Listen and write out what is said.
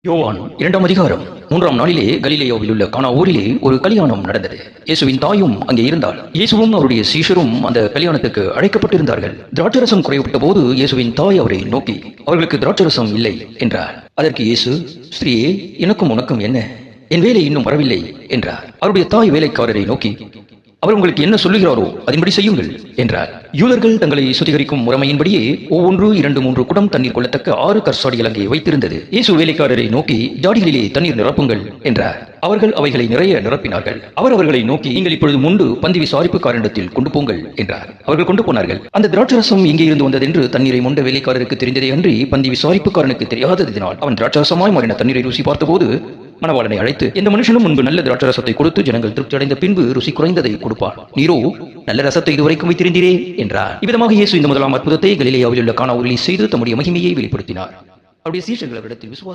யோவான் 2ஆம் அதிகாரம் 3ஆம் நாளிலே கலிலேயாவில் உள்ள கானா ஊரிலே ஒரு கல்யாணம் நடந்தது. இயேசுவின் தாயும் அங்கே இருந்தாள். இயேசுவும் அவருடைய சீஷரும் அந்த கல்யாணத்துக்கு அழைக்கப்பட்டிருந்தார்கள். திராட்சரசம் குறைவுபட்ட போது இயேசுவின் தாய் அவரை நோக்கி, அவர்களுக்கு திராட்சரசம் இல்லை என்றார். அதற்கு இயேசு, ஸ்திரீயே, எனக்கும் உனக்கும் என்ன? என் வேலை இன்னும் வரவில்லை என்றார். அவருடைய தாய் வேலைக்காரரை நோக்கி, அவர் உங்களுக்கு என்ன சொல்லுகிறாரோ அதன்படி செய்யுங்கள் என்றார். யூதர்கள் தங்களை சுத்திகரிக்கும் முறைமையின்படியே ஒவ்வொன்று 2-3 குடம் தண்ணீர் கொள்ளத்தக்க 6 கற்சாடிகள் அங்கே வைத்திருந்தது. இயேசு வேலைக்காரரை நோக்கி, ஜாடிகளிலே தண்ணீர் நிரப்புங்கள் என்றார். அவர்கள் அவைகளை நிறைய நிரப்பினார்கள். அவர் அவர்களை நோக்கி, நீங்கள் இப்பொழுது முண்டு பந்தி விசாரிப்புக்காரனிடத்தில் கொண்டு போங்கள் என்றார். அவர்கள் கொண்டு போனார்கள். அந்த திராட்சரசம் எங்கே இருந்து வந்ததென்று தண்ணீரை முண்ட வேலைக்காரருக்கு தெரிந்ததே அன்றி பந்தி விசாரிப்புக்காரனுக்கு தெரியாததினால் அவன் திராட்சரசமாய் மாறின தண்ணீரை ருசி பார்த்தபோது மணவாளனை அழைத்து, எந்த மனுஷனும் முன்பு நல்ல திராட்சரசத்தை கொடுத்து ஜனங்கள் திருப்தி அடைந்த பின்பு ருசி குறைந்ததை கொடுப்பார், நீரோ நல்ல ரசத்தை இதுவரைக்கும் வைத்திருந்தீரே என்றார். இவ்விதமாக இயேசு இந்த முதலாம் அற்புதத்தை கலிலேயாவில் உள்ள கானா ஊரில் செய்து தம்முடைய மகிமையை வெளிப்படுத்தினார். அவருடைய சீஷர்கள் அவரிடத்தில் விசுவாசம்